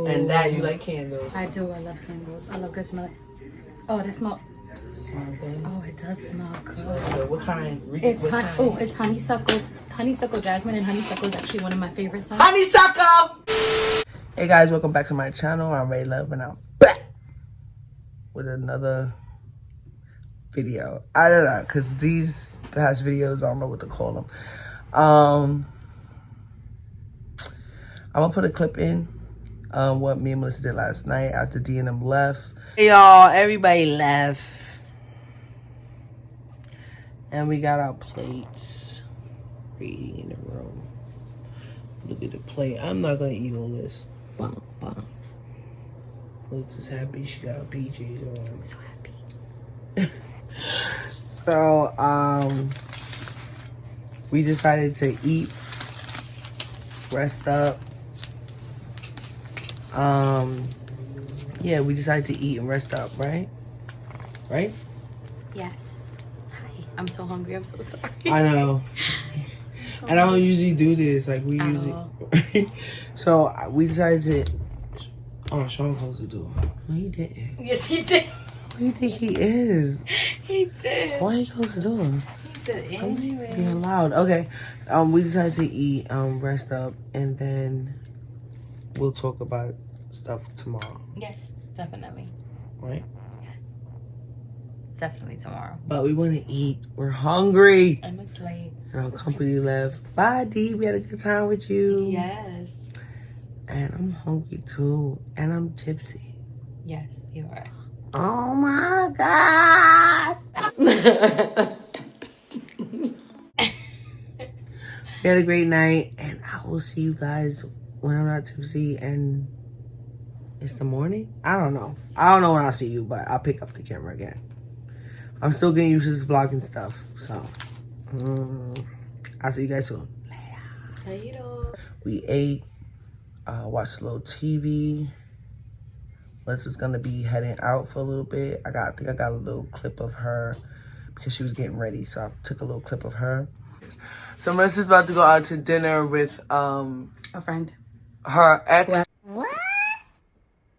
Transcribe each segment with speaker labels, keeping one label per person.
Speaker 1: And that you like candles.
Speaker 2: I do. I love candles. I love good smell. Oh, that smell.
Speaker 1: Smell good.
Speaker 2: Oh, it does smell good.
Speaker 1: Smells good. What kind?
Speaker 2: It's
Speaker 1: what kind?
Speaker 2: Oh, it's honeysuckle. Honeysuckle jasmine, and honeysuckle is actually one of my favorite scents.
Speaker 1: Honeysuckle! Hey guys, welcome back to my channel. I'm Ray Love and I'm back with another video. I don't know, because these past videos, I don't know what to call them. I'm gonna put a clip in what me and Melissa did last night after D and them left. Hey y'all, everybody left. And we got our plates waiting in the room. Look at the plate. I'm not gonna eat all this. Bum, bum. Looks is happy she got PJs on. I'm so happy. So, we decided to eat, rest up. Yeah, we decided to eat and rest up, right? Right?
Speaker 2: Yes. Hi. I'm so hungry. I'm so sorry.
Speaker 1: I know. And I don't usually do this. Like, we usually... So, we decided to... Oh, Sean closed the door. No, he didn't.
Speaker 2: Yes, he did.
Speaker 1: Who do you think he is?
Speaker 2: He did.
Speaker 1: Why he closed the door?
Speaker 2: He said anyway.
Speaker 1: Being loud. Okay. We decided to eat, rest up, and then we'll talk about stuff tomorrow.
Speaker 2: Yes, definitely.
Speaker 1: Right?
Speaker 2: Yes. Definitely tomorrow.
Speaker 1: But we want to eat. We're hungry.
Speaker 2: And it's late.
Speaker 1: And our company left. Bye, D. We had a good time with you.
Speaker 2: Yes.
Speaker 1: And I'm hungry too. And I'm tipsy.
Speaker 2: Yes, you are.
Speaker 1: Oh my God. We had a great night. And I will see you guys when I'm not tipsy and it's the morning. I don't know when I'll see you, but I'll pick up the camera again. I'm still getting used to this vlogging stuff. So, I'll see you guys soon.
Speaker 2: Later.
Speaker 1: We ate. Watched a little TV. Melissa's gonna be heading out for a little bit. I think I got a little clip of her because she was getting ready, so I took a little clip of her. So Melissa's about to go out to dinner with
Speaker 2: A friend.
Speaker 1: her ex.
Speaker 2: What?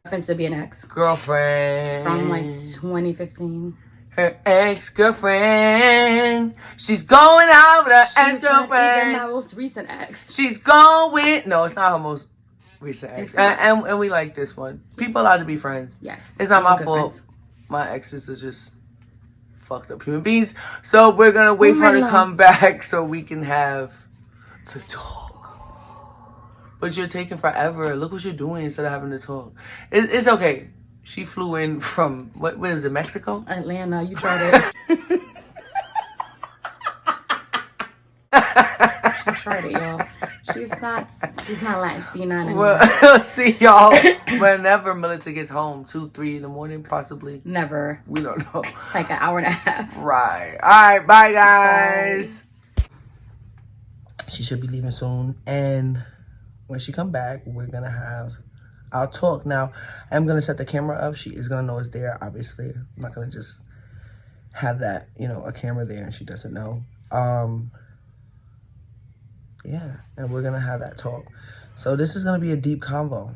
Speaker 2: Supposed to be an ex.
Speaker 1: Girlfriend.
Speaker 2: From like 2015.
Speaker 1: Her ex-girlfriend. She's going out with her ex-girlfriend.
Speaker 2: Even my most recent ex.
Speaker 1: She's going... No, it's not her most recent ex. And we like this one. People allowed to be friends.
Speaker 2: Yes.
Speaker 1: It's not my fault. Friends. My exes are just fucked up human beings. So we're going to wait for her to come back so we can have the talk. But you're taking forever. Look what you're doing instead of having the talk. It's okay. She flew in from, what is it, Mexico?
Speaker 2: Atlanta. You tried it. She tried it, y'all. She's not Latina anymore.
Speaker 1: Well, see y'all whenever Melissa gets home, 2, 3 in the morning, possibly.
Speaker 2: Never.
Speaker 1: We don't know.
Speaker 2: Like an hour and a half.
Speaker 1: Right. All right. Bye, guys. Bye. She should be leaving soon. And when she come back, we're going to have our talk. Now, I'm going to set the camera up. She is going to know it's there, obviously. I'm not going to just have that, a camera there and she doesn't know. Yeah, and we're going to have that talk. So this is going to be a deep convo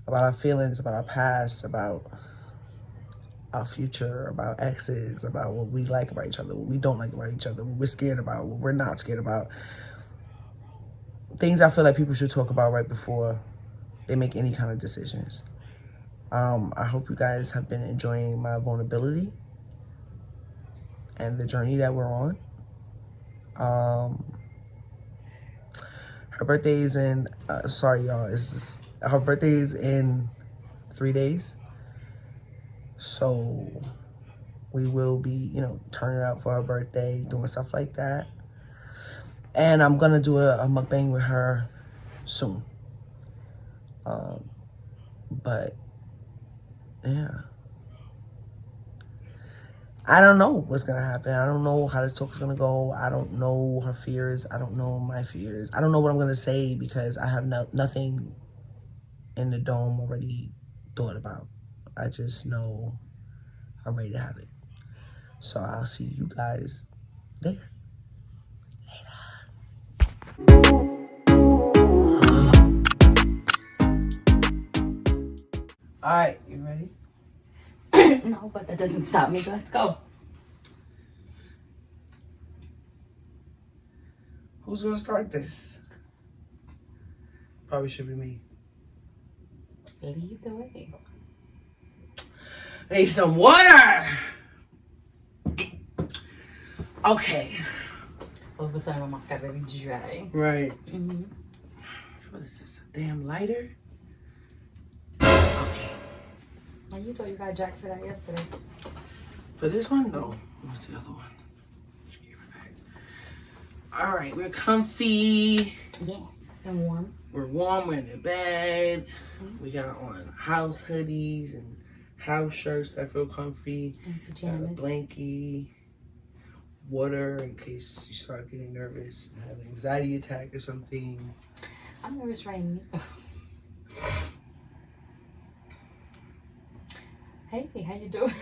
Speaker 1: about our feelings, about our past, about our future, about exes, about what we like about each other, what we don't like about each other, what we're scared about, what we're not scared about. Things I feel like people should talk about right before they make any kind of decisions. I hope you guys have been enjoying my vulnerability and the journey that we're on. Her birthday is in, sorry y'all, her birthday is in 3 days. So we will be, turning out for her birthday, doing stuff like that. And I'm going to do a mukbang with her soon. But, yeah. I don't know what's going to happen. I don't know how this talk is going to go. I don't know her fears. I don't know my fears. I don't know what I'm going to say because I have nothing in the dome already thought about. I just know I'm ready to have it. So I'll see you guys there. Later. All right, you ready?
Speaker 2: No, but that doesn't stop me. So let's go.
Speaker 1: Who's gonna start this? Probably should be me.
Speaker 2: Lead the way.
Speaker 1: Need some water. Okay.
Speaker 2: All of a sudden, my mouth got very dry.
Speaker 1: Right.
Speaker 2: Mm-hmm.
Speaker 1: What is this? A damn lighter?
Speaker 2: Oh, you thought you got jacked for that yesterday.
Speaker 1: For this one? No. What's the other one? All right, we're comfy.
Speaker 2: Yes. And warm.
Speaker 1: We're warm. We're in the bed. We got on house hoodies and house shirts that feel comfy.
Speaker 2: And
Speaker 1: Got a
Speaker 2: pajamas.
Speaker 1: blankie. Water in case you start getting nervous and have an anxiety attack or something.
Speaker 2: I'm nervous right now. Hey, how you doing?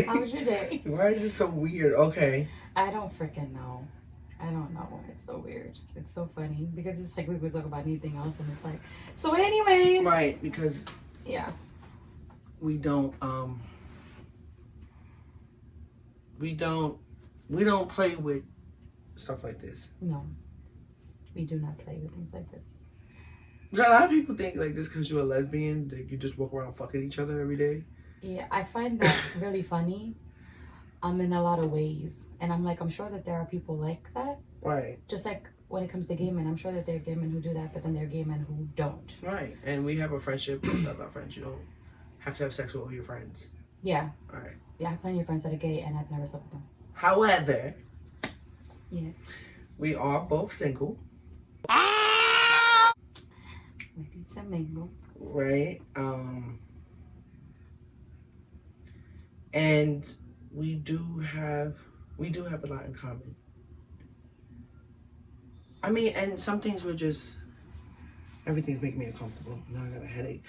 Speaker 2: How was your day?
Speaker 1: Why is it so weird? Okay.
Speaker 2: I don't freaking know. I don't know. It's so weird. It's so funny because it's like we could talk about anything else and it's like, so anyways.
Speaker 1: Right, because
Speaker 2: Yeah.
Speaker 1: we don't play with stuff like this.
Speaker 2: No. We do not play with things like this.
Speaker 1: A lot of people think like just because you're a lesbian that you just walk around fucking each other every day.
Speaker 2: Yeah, I find that really funny. In a lot of ways. And I'm like, I'm sure that there are people like that.
Speaker 1: Right.
Speaker 2: Just like when it comes to gay men, I'm sure that there are gay men who do that, but then there are gay men who don't.
Speaker 1: Right. And we have a friendship with our friends. You don't have to have sex with all your friends.
Speaker 2: Yeah.
Speaker 1: All right.
Speaker 2: Yeah, I have plenty of friends that are gay and I've never slept with them.
Speaker 1: However,
Speaker 2: Yes.
Speaker 1: we are both single.
Speaker 2: Maybe some mingle.
Speaker 1: Right. And we do have a lot in common. I mean, and some things were just everything's making me uncomfortable. Now I got a headache.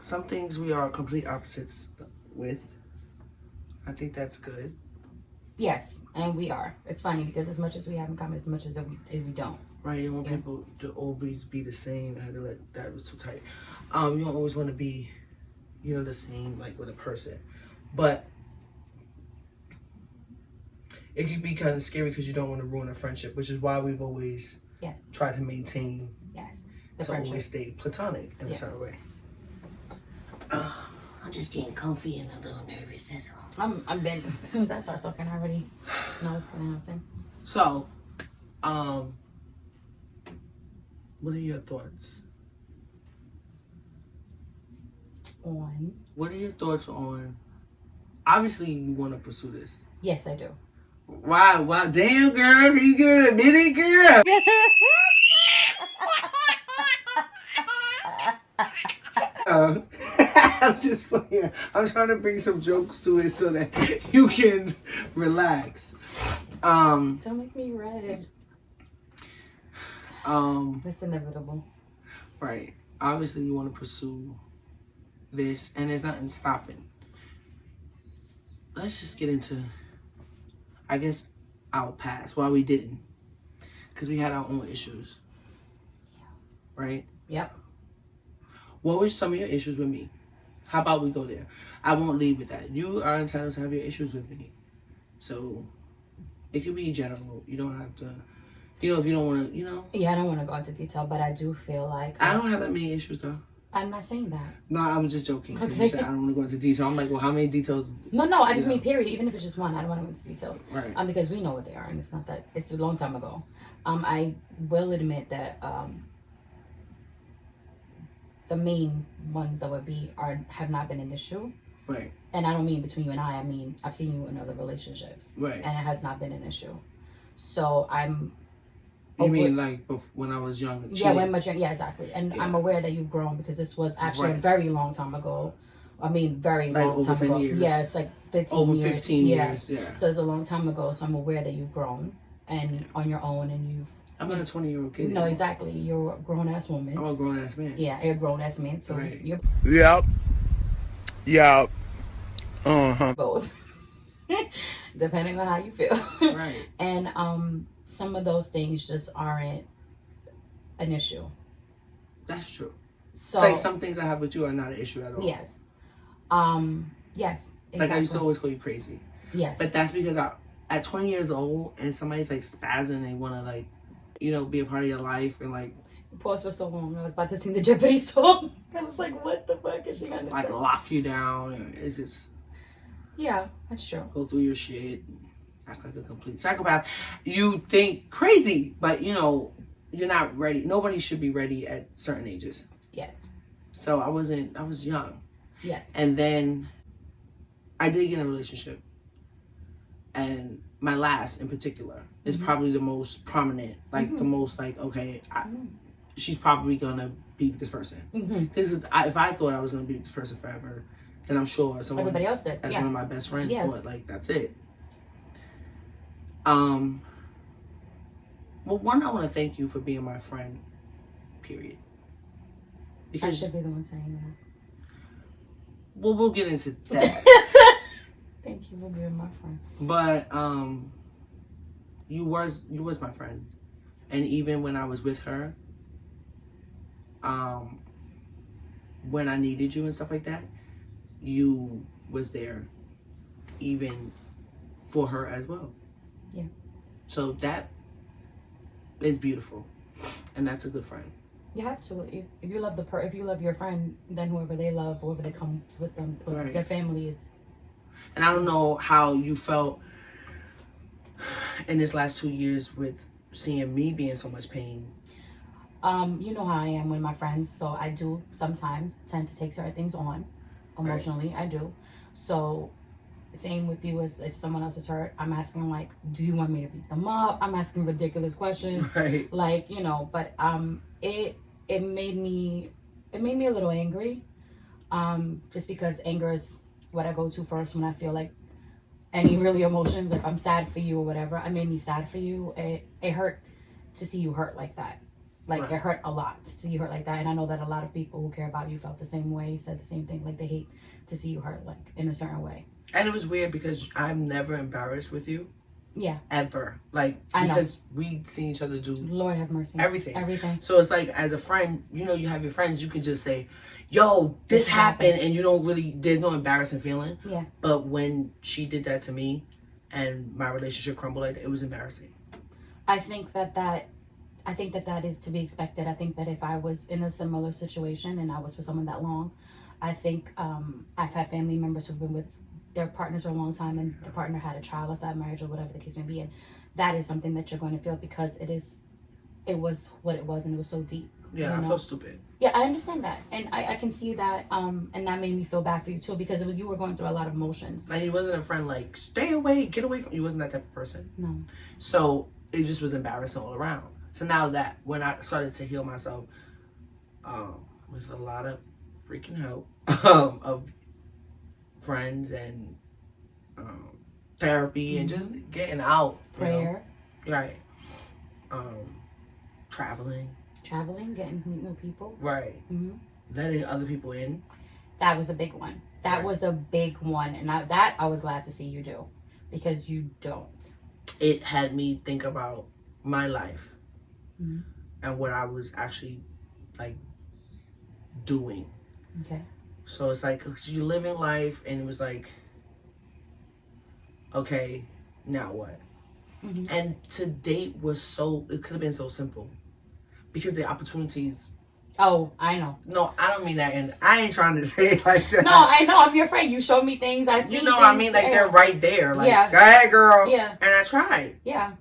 Speaker 1: Some things we are complete opposites with. I think that's good.
Speaker 2: Yes, and we are. It's funny because as much as we have in common, as much as we don't.
Speaker 1: Right, you don't want people to always be the same. I had to let that was too tight. You don't always want to be, the same like with a person, but it can be kind of scary because you don't want to ruin a friendship, which is why we've always tried to maintain
Speaker 2: the
Speaker 1: to
Speaker 2: friendship.
Speaker 1: always stay platonic in a certain way. I'm just getting comfy and a little nervous. That's all.
Speaker 2: I'm been as soon as I start talking, I already know what's gonna happen.
Speaker 1: So, what are your thoughts? What are your thoughts on? Obviously, you want to pursue this.
Speaker 2: Yes, I do.
Speaker 1: Wow, damn, girl, can you get it, admit girl? I'm just playing. I'm trying to bring some jokes to it so that you can relax.
Speaker 2: Don't make me red. That's inevitable.
Speaker 1: Right. Obviously, you want to pursue this, and there's nothing stopping. Let's just get into, I guess, our past. Why we didn't, because we had our own issues.
Speaker 2: Yeah.
Speaker 1: Right.
Speaker 2: Yep.
Speaker 1: What were some of your issues with me? How about we go there? I won't leave with that. You are entitled to have your issues with me. So, it could be general. You don't have to, if you don't want to,
Speaker 2: Yeah, I don't want to go into detail, but I do feel like...
Speaker 1: I don't have that many issues, though.
Speaker 2: I'm not saying that.
Speaker 1: No, I'm just joking.
Speaker 2: Okay.
Speaker 1: You said I don't want to go into detail. I'm like, well, how many details?
Speaker 2: No, I just mean period. Even if it's just one, I don't want to go into details.
Speaker 1: Right.
Speaker 2: Because we know what they are, and it's not that... It's a long time ago. I will admit that the main ones that would be have not been an issue.
Speaker 1: Right.
Speaker 2: And I don't mean between you and I mean I've seen you in other relationships.
Speaker 1: Right.
Speaker 2: And it has not been an issue. So I'm...
Speaker 1: You mean like when I was young?
Speaker 2: Yeah, when much young. Yeah, exactly. And I'm aware that you've grown because this was actually a very long time ago. I mean, very
Speaker 1: like
Speaker 2: long time ago.
Speaker 1: Years.
Speaker 2: Yeah, it's like 15
Speaker 1: over
Speaker 2: years.
Speaker 1: 15 years. Yeah.
Speaker 2: So it's a long time ago. So I'm aware that you've grown and on your own, and you've...
Speaker 1: I'm not a 20-year-old kid.
Speaker 2: No, exactly. You're a grown-ass woman.
Speaker 1: I'm a grown-ass man.
Speaker 2: Yeah, you're a grown-ass man. So you're...
Speaker 3: Yep. Uh-huh.
Speaker 2: Both. Depending on how you feel.
Speaker 1: Right.
Speaker 2: And some of those things just aren't an issue.
Speaker 1: That's true.
Speaker 2: So
Speaker 1: like some things I have with you are not an issue at all.
Speaker 2: Yes. Yes. Exactly.
Speaker 1: Like I used to always call you crazy.
Speaker 2: Yes.
Speaker 1: But that's because at 20 years old and somebody's like spazzing and they want to like, you know, be a part of your life and like.
Speaker 2: Pause for so long. I was about to sing the Jeopardy song. I was like, what the fuck is she gonna say?
Speaker 1: Like lock you down and it's just.
Speaker 2: Yeah, that's true.
Speaker 1: Go through your shit, act like a complete psychopath. You think crazy, but you know, you're not ready. Nobody should be ready at certain ages.
Speaker 2: Yes.
Speaker 1: So I was young.
Speaker 2: Yes.
Speaker 1: And then I did get in a relationship. And my last in particular is probably the most prominent, like the most like, okay, she's probably gonna be with this person. Because if I thought I was gonna be with this person forever, then I'm sure someone
Speaker 2: everybody else did.
Speaker 1: as one of my best friends thought like that's it. Well, one, I want to thank you for being my friend. Period.
Speaker 2: Because I should be the one saying that.
Speaker 1: Well, we'll get into that.
Speaker 2: Thank you for being my friend.
Speaker 1: But you was my friend, and even when I was with her, when I needed you and stuff like that, you was there, even for her as well.
Speaker 2: Yeah.
Speaker 1: So that is beautiful, and that's a good friend.
Speaker 2: You have to. If you love if you love your friend, then whoever they love, whoever they come with them,
Speaker 1: Right.
Speaker 2: Their family is.
Speaker 1: And I don't know how you felt in this last 2 years with seeing me be in so much pain.
Speaker 2: You know how I am with my friends, so I do sometimes tend to take certain things on emotionally. Right. I do. So same with you as if someone else is hurt, I'm asking like, do you want me to beat them up? I'm asking ridiculous questions.
Speaker 1: Right.
Speaker 2: Like, you know, but it made me a little angry. Just because anger is what I go to first when I feel like any really emotions, like I'm sad for you or whatever. I made me sad for you. It hurt to see you hurt like that. Like right. It hurt a lot to see you hurt like that. And I know that a lot of people who care about you felt the same way, said the same thing. Like they hate to see you hurt like in a certain way. And
Speaker 1: it was weird because I'm never embarrassed with you.
Speaker 2: Yeah.
Speaker 1: Ever. Like, because we seen each other do
Speaker 2: Lord have mercy. Everything.
Speaker 1: So it's like, as a friend, you know, you have your friends, you can just say, yo, this happened, and you don't really, there's no embarrassing feeling.
Speaker 2: Yeah.
Speaker 1: But when she did that to me and my relationship crumbled, like, it was embarrassing.
Speaker 2: I think that is to be expected. I think that if I was in a similar situation and I was with someone that long, I think I've had family members who've been with their partners for a long time and the partner had a child outside marriage or whatever the case may be, and that is something that you're going to feel because it was what it was and it was so deep.
Speaker 1: Yeah, I felt stupid.
Speaker 2: Yeah, I understand that, and I can see that, and that made me feel bad for you too because you were going through a lot of emotions.
Speaker 1: And he wasn't a friend like, stay away, get away from. He wasn't that type of person.
Speaker 2: No.
Speaker 1: So it just was embarrassing all around. So now that when I started to heal myself, with a lot of freaking help of friends and therapy and just getting out,
Speaker 2: prayer,
Speaker 1: right? Traveling,
Speaker 2: getting to meet new people,
Speaker 1: right? Letting other people in.
Speaker 2: That was a big one. That was a big one, and I was glad to see you do, because you don't.
Speaker 1: It had me think about my life and what I was actually like doing.
Speaker 2: Okay.
Speaker 1: So it's like you're living life, and it was like, okay, now what? And to date was it could have been so simple, because the opportunities.
Speaker 2: Oh, I know.
Speaker 1: No, I don't mean that, and I ain't trying to say it like that.
Speaker 2: No, I know. I'm your friend. You showed me things. I see.
Speaker 1: You know, I mean, like they're right there. Like,
Speaker 2: yeah.
Speaker 1: Go ahead, girl.
Speaker 2: Yeah.
Speaker 1: And I tried.
Speaker 2: Yeah.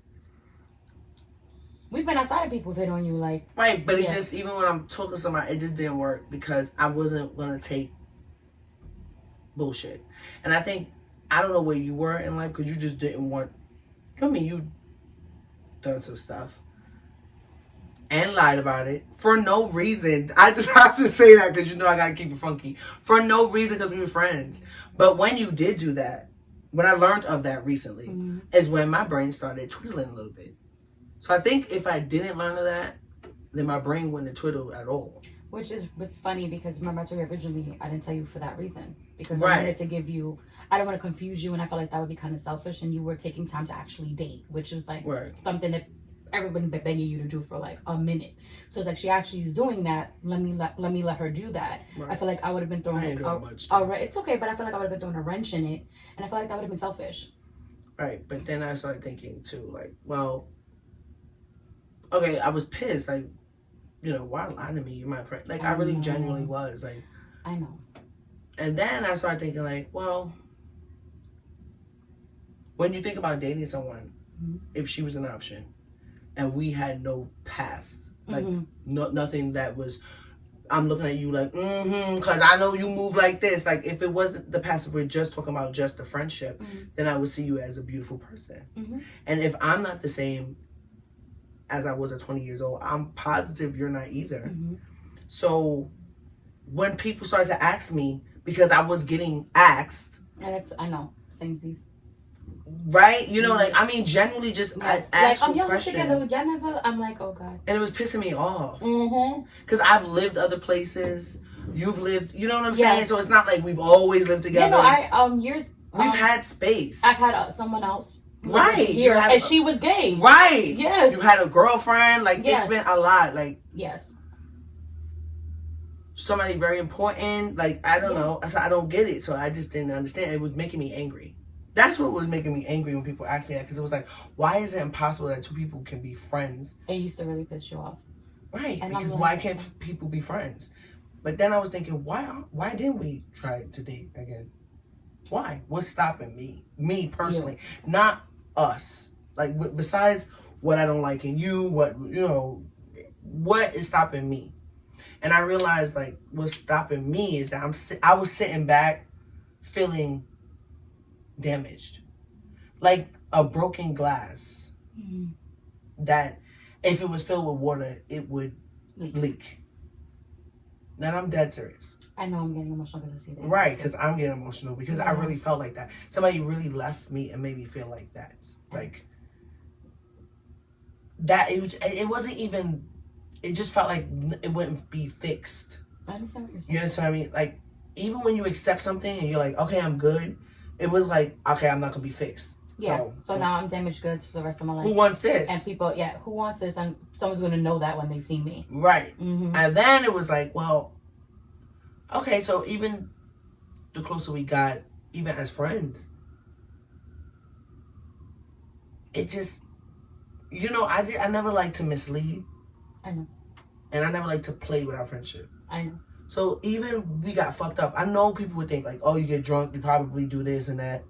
Speaker 2: We've been outside of people hit on you, like.
Speaker 1: Right, but it just, even when I'm talking to somebody, it just didn't work because I wasn't gonna take bullshit. And I think, I don't know where you were in life, because you just didn't want. I mean, you done some stuff and lied about it for no reason. I just have to say that because you know I gotta keep it funky. For no reason, because we were friends. But when you did do that, when I learned of that recently, is when my brain started twiddling a little bit. So I think if I didn't learn of that, then my brain wouldn't have twiddled at all.
Speaker 2: Which was funny because remember I told you originally I didn't tell you for that reason. Because I wanted to give you, I don't want to confuse you, and I felt like that would be kind of selfish, and you were taking time to actually date, which was like something that everyone been begging you to do for like a minute. So it's like she actually is doing that. Let me let her do that.
Speaker 1: Right.
Speaker 2: I feel like I would have been throwing it's okay, but I feel like I would have been throwing a wrench in it, and I feel like that would have been selfish.
Speaker 1: Right, but then I started thinking too, like, well, okay, I was pissed, like, you know, why lie to me? You're my friend. Like, I really genuinely was, like.
Speaker 2: I know.
Speaker 1: And then I started thinking, like, well, when you think about dating someone, if she was an option, and we had no past, like, nothing that was, I'm looking at you like, because I know you move like this. Like, if it wasn't the past, if we're just talking about just the friendship, then I would see you as a beautiful person. And if I'm not the same as I was at 20 years old, I'm positive you're not either. So when people started to ask me, because I was getting asked.
Speaker 2: And I know, same these.
Speaker 1: Right? You know, like, I mean, generally just
Speaker 2: actual like, questions. Together, y'all never, I'm like, oh God.
Speaker 1: And it was pissing me off. Because I've lived other places. You've lived, you know what I'm saying? So it's not like we've always lived together.
Speaker 2: Yeah, no, years.
Speaker 1: We've had space.
Speaker 2: I've had someone else.
Speaker 1: Right.
Speaker 2: Here, and she was gay.
Speaker 1: Right.
Speaker 2: Yes.
Speaker 1: You had a girlfriend. Like, it's been a lot. Like,
Speaker 2: yes.
Speaker 1: Somebody very important. Like, I don't know. So I don't get it. So I just didn't understand. It was making me angry. That's what was making me angry when people asked me that. Because it was like, why is it impossible that two people can be friends?
Speaker 2: It used to really piss you off.
Speaker 1: Right. And because why can't people be friends? But then I was thinking, why didn't we try to date again? Why? What's stopping me? Me personally. Not us. Like, besides what I don't like in you, what is stopping me? And I realized, like, what's stopping me is that I was sitting back feeling damaged. Like a broken glass that if it was filled with water, it would leak. Now, I'm dead serious.
Speaker 2: I know I'm getting emotional because I see that.
Speaker 1: Right, because I'm getting emotional because I really felt like that. Somebody really left me and made me feel like that. Like, that, it wasn't even, it just felt like it wouldn't be fixed.
Speaker 2: I understand what you're saying.
Speaker 1: You understand what I mean? Like, even when you accept something and you're like, okay, I'm good, it was like, okay, I'm not going to be fixed.
Speaker 2: Yeah. So now I'm damaged goods for the rest of my life.
Speaker 1: Who wants this?
Speaker 2: And people, who wants this? And someone's going to know that when they see me.
Speaker 1: Right. And then it was like, well, okay, so even the closer we got, even as friends, it just, I never like to mislead.
Speaker 2: I know.
Speaker 1: And I never like to play with our friendship.
Speaker 2: I know.
Speaker 1: So even we got fucked up. I know people would think like, oh, you get drunk, you probably do this and that.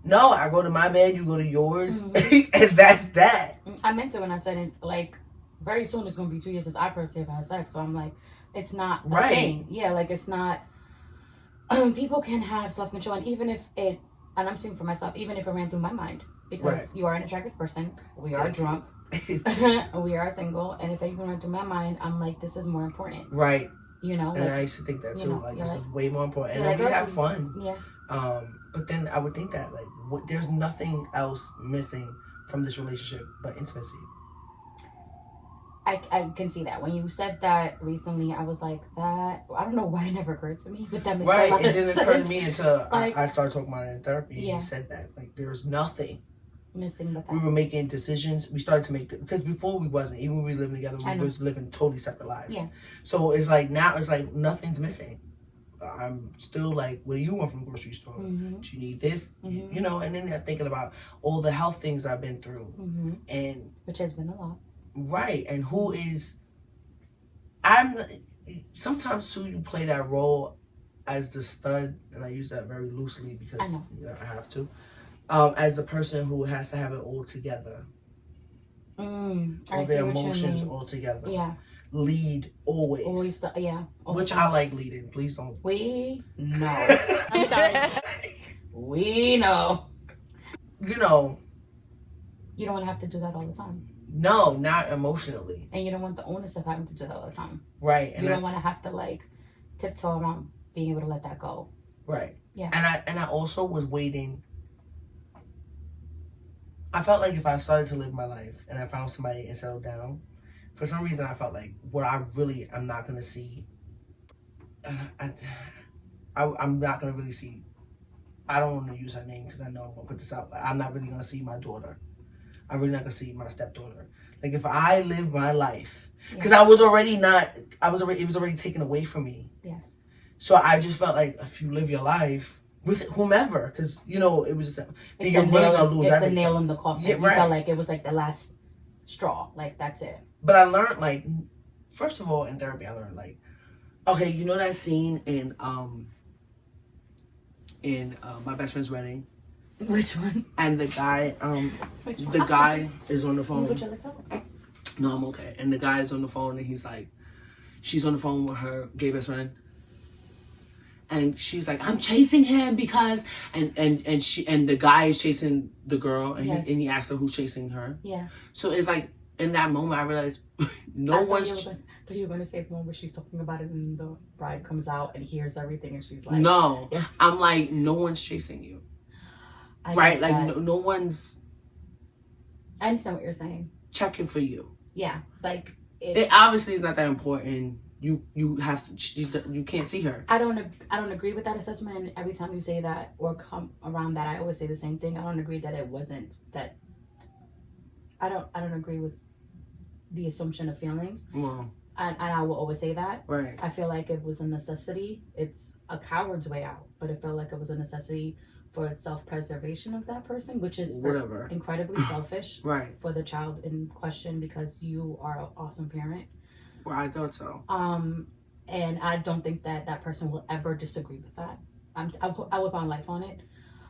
Speaker 1: No, I go to my bed, you go to yours, and that's that.
Speaker 2: I meant it when I said it, like, very soon it's going to be 2 years since I personally have had sex. So I'm like, it's not a thing. Yeah, like, it's not, people can have self-control. And even if and I'm speaking for myself, even if it ran through my mind, because you are an attractive person, we are drunk, we are single, and if it even ran through my mind, I'm like, this is more important.
Speaker 1: Right.
Speaker 2: You know?
Speaker 1: And I used to think that too. Like, this is way more important. And we have fun.
Speaker 2: Yeah.
Speaker 1: But then I would think that, like, there's nothing else missing from this relationship but intimacy.
Speaker 2: I can see that. When you said that recently, I was like, that, I don't know why it never occurred to me, but that makes a lot of sense. Right, it didn't occur to me until I started talking about it in therapy. And he said that, like, there's nothing missing but that.
Speaker 1: We were making decisions. We started to make, because before we wasn't, even when we were living together, we was living totally separate lives. Yeah. So it's like, now it's like nothing's missing. I'm still like, what do you want from the grocery store? Do you need this? You know, and then I'm thinking about all the health things I've been through. And
Speaker 2: which has been a lot.
Speaker 1: Right. And sometimes too, you play that role as the stud, and I use that very loosely because I have to, as the person who has to have it all together. All their emotions all together. Yeah. Lead always. Always, which I like leading. Please don't.
Speaker 2: We know. I'm sorry. We know.
Speaker 1: You know.
Speaker 2: You don't want to have to do that all the time.
Speaker 1: No, not emotionally.
Speaker 2: And you don't want the onus of having to do that all the time.
Speaker 1: Right.
Speaker 2: And you don't want to have to like tiptoe around being able to let that go.
Speaker 1: Right. Yeah. And I also was waiting. I felt like if I started to live my life and I found somebody and settled down, for some reason I felt like what I really am not going to see. I'm not going to really see. I don't want to use her name because I know I'm going to put this out, but I'm not really going to see my daughter I'm really not gonna see my stepdaughter. Like if I live my life, because I was already, it was already taken away from me.
Speaker 2: Yes.
Speaker 1: So I just felt like if you live your life with whomever, because you know it was just, you're really gonna lose everything.
Speaker 2: It's the nail in the coffin.
Speaker 1: Yeah,
Speaker 2: You felt like it was like the last straw. Like that's it.
Speaker 1: But I learned, like, first of all, in therapy, I learned, like, okay, you know that scene in My Best Friend's Wedding?
Speaker 2: Which one?
Speaker 1: And the guy, guy is on the phone. No, I'm okay. And the guy is on the phone, and he's like, she's on the phone with her gay best friend, and she's like, I'm chasing him because, and the guy is chasing the girl, and he asks her who's chasing her.
Speaker 2: Yeah.
Speaker 1: So it's like, in that moment, I realized I
Speaker 2: thought you were going to say the one where she's talking about it and the bride comes out and hears everything and she's like...
Speaker 1: No.
Speaker 2: Yeah.
Speaker 1: I'm like, no one's chasing you. Right? Like, no one's...
Speaker 2: I understand what you're saying.
Speaker 1: Checking for you.
Speaker 2: Yeah. Like...
Speaker 1: It obviously is not that important. You have to... You can't see her.
Speaker 2: I don't agree with that assessment, and every time you say that or come around that, I always say the same thing. I don't agree that it wasn't that... I don't agree with the assumption of feelings.
Speaker 1: Well,
Speaker 2: and I will always say that.
Speaker 1: Right.
Speaker 2: I feel like it was a necessity. It's a coward's way out, but it felt like it was a necessity for self-preservation of that person, which is incredibly selfish.
Speaker 1: Right. For
Speaker 2: the child in question, because you are an awesome parent.
Speaker 1: Well, I thought so.
Speaker 2: And I don't think that person will ever disagree with that. I would put my life on it.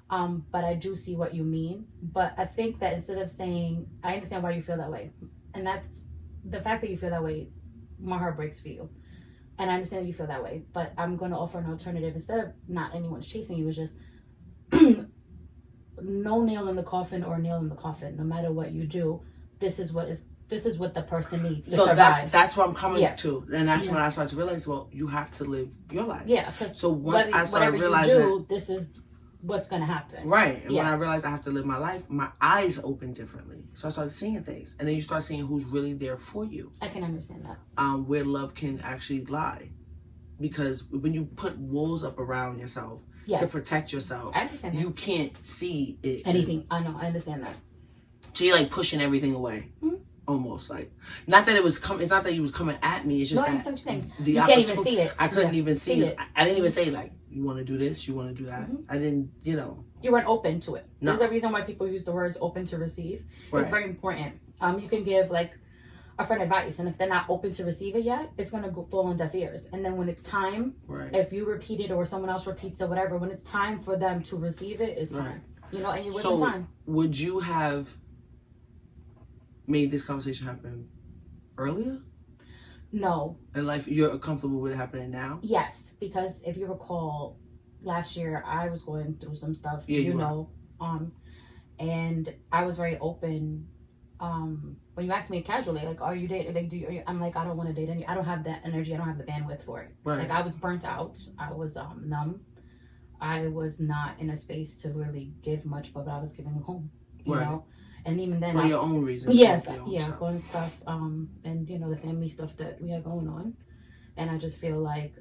Speaker 2: But I do see what you mean. But I think that instead of saying, I understand why you feel that way. And that's the fact that you feel that way, my heart breaks for you. And I understand that you feel that way. But I'm going to offer an alternative. Instead of not anyone's chasing you, it's just no nail in the coffin or nail in the coffin. No matter what you do, this is what the person needs to survive.
Speaker 1: That's what I'm coming to. And that's when I started to realize, well, you have to live your life.
Speaker 2: Yeah. Because
Speaker 1: so once I started realizing
Speaker 2: this is what's going to happen.
Speaker 1: Right. And when I realized I have to live my life, my eyes opened differently. So I started seeing things. And then you start seeing who's really there for you.
Speaker 2: I can understand that.
Speaker 1: Where love can actually lie. Because when you put walls up around yourself to protect yourself,
Speaker 2: I understand that.
Speaker 1: You can't see it.
Speaker 2: Anything. I know. I understand that.
Speaker 1: So you're like pushing everything away. Mm-hmm. Almost like, not that it was coming. It's not that he was coming at me. It's just
Speaker 2: I
Speaker 1: that
Speaker 2: understand what you're saying. You can't even see it.
Speaker 1: I couldn't even see it. I didn't even say like, you want to do this, you want to do that. Mm-hmm. I didn't, You
Speaker 2: weren't open to it.
Speaker 1: No.
Speaker 2: There's a reason why people use the words open to receive.
Speaker 1: Right.
Speaker 2: It's very important. You can give like a friend advice, and if they're not open to receive it yet, it's gonna fall on deaf ears. And then when it's time, if you repeat it or someone else repeats it, whatever, when it's time for them to receive it, it's time. And you're with the time.
Speaker 1: Would you have made this conversation happen earlier?
Speaker 2: No.
Speaker 1: In life, you're comfortable with it happening now?
Speaker 2: Yes, because if you recall, last year I was going through some stuff, and I was very open. When you asked me casually, like, are you dating? Like, I'm like, I don't want to date any. I don't have that energy. I don't have the bandwidth for it.
Speaker 1: Right.
Speaker 2: Like, I was burnt out. I was numb. I was not in a space to really give much, but I was giving home. You know. And even then,
Speaker 1: for your own reasons.
Speaker 2: Yes, going stuff, and the family stuff that we had going on, and I just feel like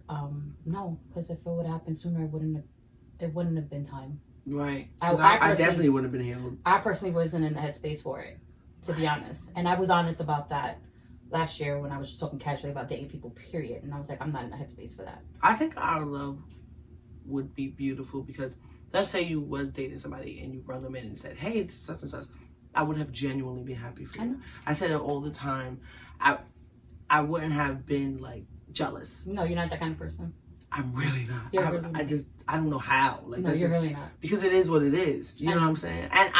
Speaker 2: no, because if it would have happened sooner, it wouldn't have been time.
Speaker 1: Right. I definitely wouldn't have been healed.
Speaker 2: I personally wasn't in the headspace for it, to be honest, and I was honest about that last year when I was just talking casually about dating people. Period, and I was like, I'm not in the headspace for that.
Speaker 1: I think our love would be beautiful because let's say you was dating somebody and you brought them in and said, hey, this is such and such. I would have genuinely been happy for you. I said it all the time. I wouldn't have been like jealous.
Speaker 2: No, you're not that kind of person.
Speaker 1: I'm really not.
Speaker 2: Really not.
Speaker 1: I don't know how. Like,
Speaker 2: no, you're really not.
Speaker 1: Because it is what it is. You know what I'm saying? And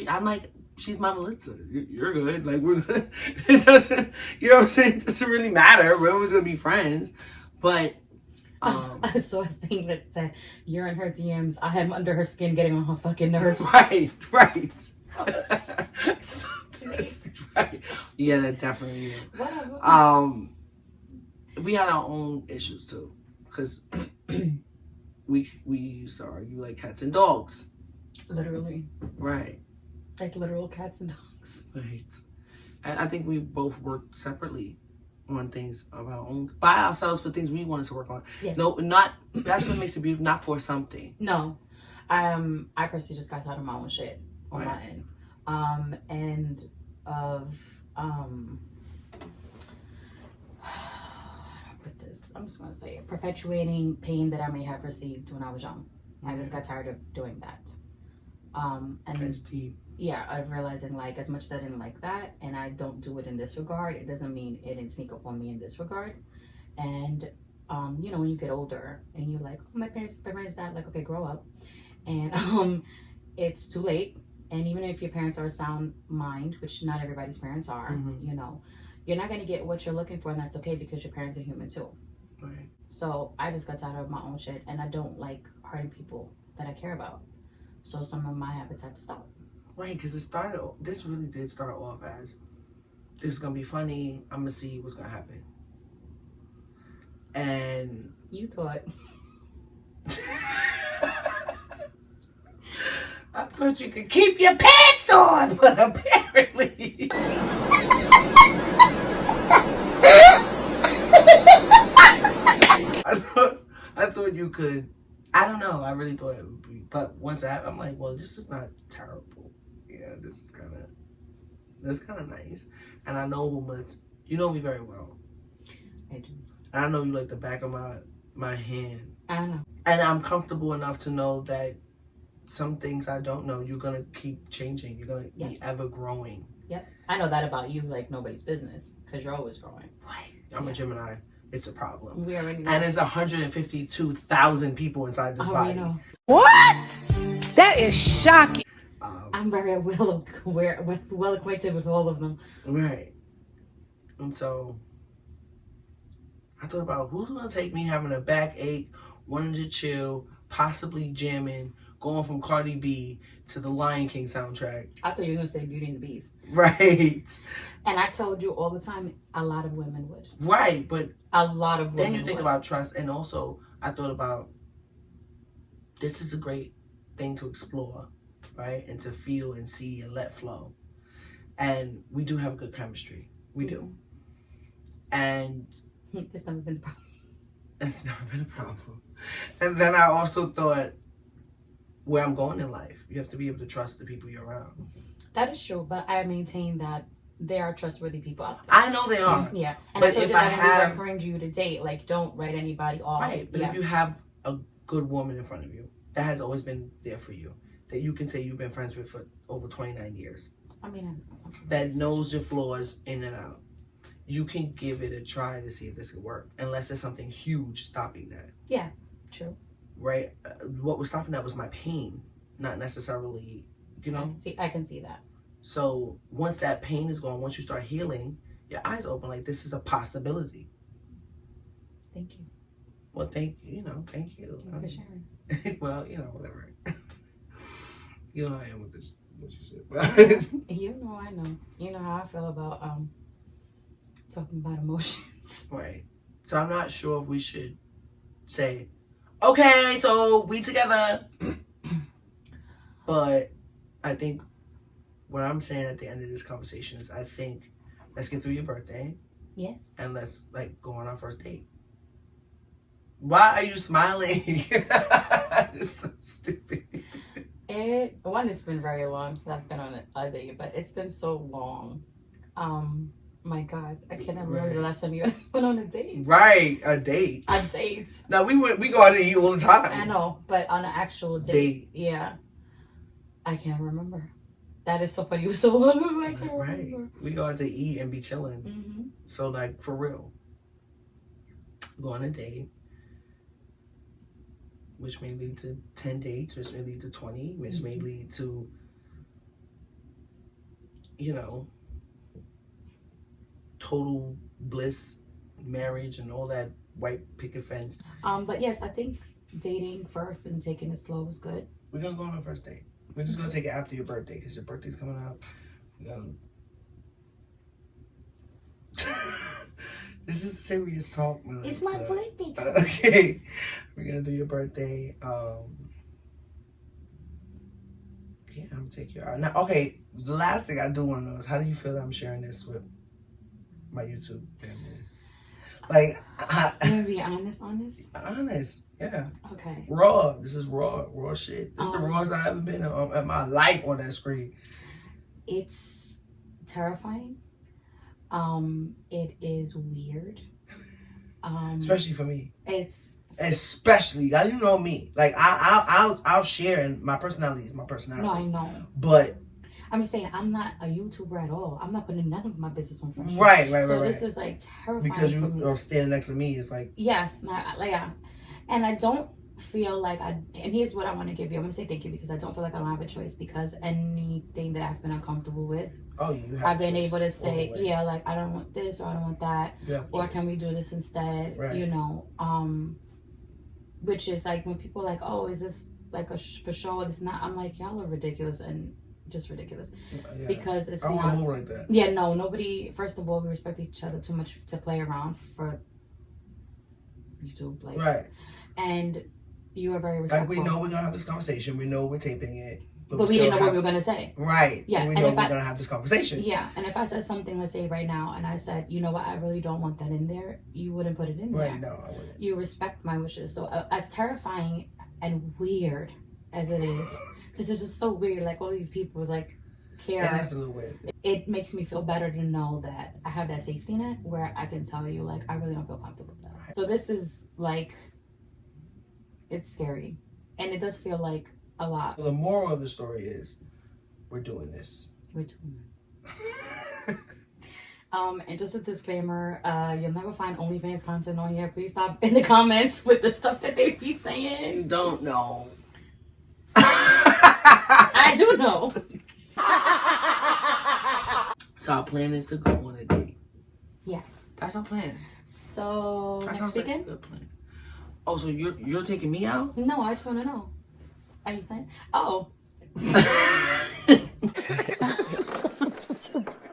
Speaker 1: I'm like, she's my Melissa. You're good. Like, we're good. It doesn't, you know what I'm saying? It doesn't really matter. We're always going to be friends. But
Speaker 2: I saw a thing that said, you're in her DMs. I am under her skin getting on her fucking nerves.
Speaker 1: Right. So that's right. Yeah, that definitely is.
Speaker 2: Whatever.
Speaker 1: We had our own issues too, because we used to argue like cats and dogs.
Speaker 2: Literally.
Speaker 1: Right.
Speaker 2: Like literal cats and dogs.
Speaker 1: Right. And I think we both worked separately on things of our own, by ourselves, for things we wanted to work on.
Speaker 2: Yes.
Speaker 1: No, not, that's what makes it beautiful, not for something.
Speaker 2: No. I personally just got tired of my own shit on my end. and of how do I put this? I'm just gonna say it, perpetuating pain that I may have received when I was young. I just got tired of doing that. And
Speaker 1: That's deep.
Speaker 2: yeah, I'm realizing like as much as I didn't like that, and I don't do it in this regard, it doesn't mean it didn't sneak up on me in this regard. And you know, when you get older and you're like, oh, my parents died, like, okay, grow up. And it's too late. And even if your parents are a sound mind, which not everybody's parents are, you know, you're not gonna get what you're looking for, and that's okay because your parents are human too.
Speaker 1: Right.
Speaker 2: So I just got tired of my own shit, and I don't like hurting people that I care about. So some of my habits had to stop.
Speaker 1: Right, because this really did start off as, this is going to be funny, I'm going to see what's going to happen. And...
Speaker 2: You thought.
Speaker 1: I thought you could keep your pants on, but apparently... I thought you could... I don't know. I really thought it would be... But once I'm like, well, this is not terrible. Yeah, this is kind of... That's kind of nice. And I know much... You know me very well.
Speaker 2: I do.
Speaker 1: And I know you like the back of my hand.
Speaker 2: I don't know.
Speaker 1: And I'm comfortable enough to know that some things I don't know, you're going to keep changing. You're going to be ever growing.
Speaker 2: Yep. I know that about you like nobody's business because you're always growing.
Speaker 1: Right. I'm a Gemini. It's a problem.
Speaker 2: We already know.
Speaker 1: And there's 152,000 people inside this body.
Speaker 2: Know.
Speaker 3: What? That is shocking.
Speaker 2: I'm very well acquainted with all of them.
Speaker 1: Right. And so I thought about who's going to take me having a backache, wanting to chill, possibly jamming, going from Cardi B to the Lion King soundtrack.
Speaker 2: I thought you were going to say Beauty and the Beast.
Speaker 1: Right.
Speaker 2: And I told you all the time, a lot of women would.
Speaker 1: Right, but
Speaker 2: a lot of women
Speaker 1: then you think
Speaker 2: would.
Speaker 1: about trust, and also I thought about this is a great thing to explore, right? And to feel and see and let flow. And we do have good chemistry. We do. And
Speaker 2: it's never been a problem.
Speaker 1: It's never been a problem. And then I also thought, where I'm going in life, you have to be able to trust the people you're around.
Speaker 2: That is true, but I maintain that there are trustworthy people out there.
Speaker 1: I know they are.
Speaker 2: Yeah. And
Speaker 1: but
Speaker 2: I told
Speaker 1: if
Speaker 2: you that
Speaker 1: I
Speaker 2: when we were
Speaker 1: have,
Speaker 2: referring to you to date, like, don't write anybody off.
Speaker 1: Right, but if you have a good woman in front of you that has always been there for you, that you can say you've been friends with for over 29 years.
Speaker 2: I mean,
Speaker 1: that knows your flaws in and out. You can give it a try to see if this could work, unless there's something huge stopping that.
Speaker 2: Yeah, true.
Speaker 1: Right? What was stopping that was my pain, not necessarily, you know?
Speaker 2: I can see that.
Speaker 1: So once that pain is gone, once you start healing, your eyes open, like this is a possibility.
Speaker 2: Thank you.
Speaker 1: Well, thank you, thank you.
Speaker 2: For sharing.
Speaker 1: Well, whatever. You know how I am with this relationship. But
Speaker 2: You know, I know. You know how I feel about talking about emotions.
Speaker 1: Right. So I'm not sure if we should say, okay, so we together. But I think what I'm saying at the end of this conversation is I think let's get through your birthday.
Speaker 2: Yes.
Speaker 1: And let's go on our first date. Why are you smiling? It's so stupid.
Speaker 2: It's been very long since I've been on a date, but it's been so long. My God, I can't remember the last time you went on a date.
Speaker 1: Right, a date.
Speaker 2: A date.
Speaker 1: Now we go out to eat all the time.
Speaker 2: I know, but on an actual date. Yeah. I can't remember. That is so funny. It was so long ago. I can't remember.
Speaker 1: We go out to eat and be chilling.
Speaker 2: Mm-hmm.
Speaker 1: So like for real, go on a date, which may lead to 10 dates, which may lead to 20, which may lead to, total bliss, marriage, and all that white picket fence.
Speaker 2: But yes, I think dating first and taking it slow is good.
Speaker 1: We're gonna go on our first date. We're just gonna take it after your birthday because your birthday's coming up. We're gonna. This is serious talk, man.
Speaker 2: It's my birthday.
Speaker 1: Okay, we're gonna do your birthday. Yeah, I'm gonna take you out. Now, okay, the last thing I do want to know is how do you feel that I'm sharing this with my YouTube family? Like,
Speaker 2: You gonna be honest?
Speaker 1: Honest, yeah.
Speaker 2: Okay.
Speaker 1: Raw. This is raw shit. This is the rawest I've ever been at my life on that screen.
Speaker 2: It's terrifying. It is weird.
Speaker 1: Especially for me.
Speaker 2: Especially,
Speaker 1: you know me. Like I'll share, and my personality is my personality.
Speaker 2: No, I know.
Speaker 1: But
Speaker 2: I'm just saying, I'm not a YouTuber at all. I'm not putting none of my business on Fresh.
Speaker 1: Right.
Speaker 2: So this is like terrifying
Speaker 1: because you
Speaker 2: for me.
Speaker 1: are standing next to me. It's like
Speaker 2: yes, not like yeah. And I don't feel like and here's what I want to give you. I'm gonna say thank you because I don't feel like I don't have a choice, because anything that I've been uncomfortable with,
Speaker 1: you have
Speaker 2: I've been able to say, yeah, like I don't want this or I don't want that, or can we do this instead?
Speaker 1: Right.
Speaker 2: You know, which is like when people are like, oh, is this like for show? It's not. I'm like, y'all are ridiculous and just ridiculous, because it's
Speaker 1: I
Speaker 2: not
Speaker 1: move like that.
Speaker 2: Yeah, no, nobody. First of all, we respect each other too much to play around for YouTube, like
Speaker 1: right.
Speaker 2: And you are very respectful.
Speaker 1: Like we know we're gonna have this conversation. We know we're taping it,
Speaker 2: but we didn't know what we were gonna say.
Speaker 1: Right.
Speaker 2: Yeah.
Speaker 1: We know we're gonna have this conversation.
Speaker 2: Yeah. And if I said something, let's say right now, and I said, you know what, I really don't want that in there, you wouldn't put it in there.
Speaker 1: Right. No, I wouldn't.
Speaker 2: You respect my wishes. So as terrifying and weird as it is, because it's just so weird. Like all these people like care.
Speaker 1: Yeah, that's a little weird.
Speaker 2: It makes me feel better to know that I have that safety net where I can tell you, like, I really don't feel comfortable with that. Right. So this is like, it's scary, and it does feel like a lot.
Speaker 1: Well, the moral of the story is, we're doing this.
Speaker 2: We're doing this. And just a disclaimer, you'll never find OnlyFans content on here. Please stop in the comments with the stuff that they be saying.
Speaker 1: You don't know.
Speaker 2: I do know.
Speaker 1: So our plan is to go on a date.
Speaker 2: Yes.
Speaker 1: That's our plan.
Speaker 2: So
Speaker 1: that
Speaker 2: next weekend?
Speaker 1: Like a good plan. Oh, so you're taking me out?
Speaker 2: No, I just want to know. Are you planning? Oh.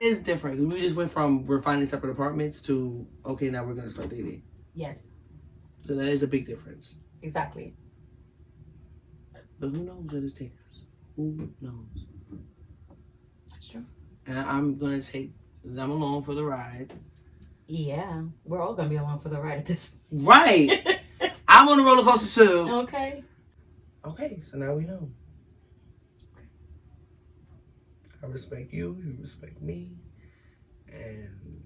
Speaker 1: It's different. We just went from we're finding separate apartments to okay, now we're gonna start dating.
Speaker 2: Yes.
Speaker 1: So that is a big difference.
Speaker 2: Exactly.
Speaker 1: But who knows where this takes us? Who knows?
Speaker 2: That's true.
Speaker 1: And I'm gonna take them along for the ride.
Speaker 2: Yeah, we're all gonna be along for the ride at this.
Speaker 1: Right. I'm on a roller coaster too.
Speaker 2: Okay.
Speaker 1: Okay, so now we know. I respect you, you respect me, and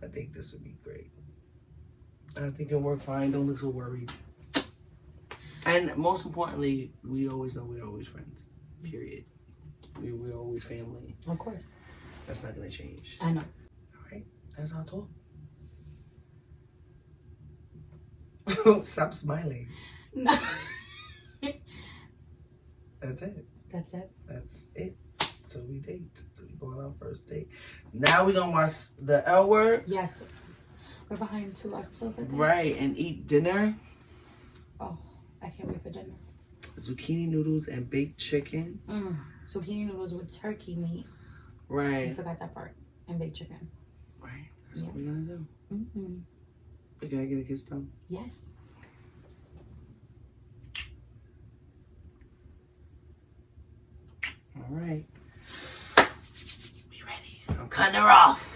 Speaker 1: I think this would be great. I think it'll work fine. Don't look so worried. And most importantly, we always know we're always friends. Period. We're always family.
Speaker 2: Of course.
Speaker 1: That's not gonna change.
Speaker 2: I know.
Speaker 1: All right, that's our talk. Stop smiling.
Speaker 2: No.
Speaker 1: That's it.
Speaker 2: That's it.
Speaker 1: That's it. So we date. So we go on our first date. Now we're gonna watch the L Word.
Speaker 2: Yes. We're behind 2 episodes, I think.
Speaker 1: Right, and eat dinner.
Speaker 2: Oh, I can't wait for dinner.
Speaker 1: Zucchini noodles and baked chicken.
Speaker 2: Zucchini noodles with turkey meat.
Speaker 1: Right.
Speaker 2: I forgot that part. And baked chicken.
Speaker 1: Right. That's what we're gonna do.
Speaker 2: Mm-hmm.
Speaker 1: But can I get a kiss though?
Speaker 2: Yes.
Speaker 1: All right. Be ready. I'm cutting her off.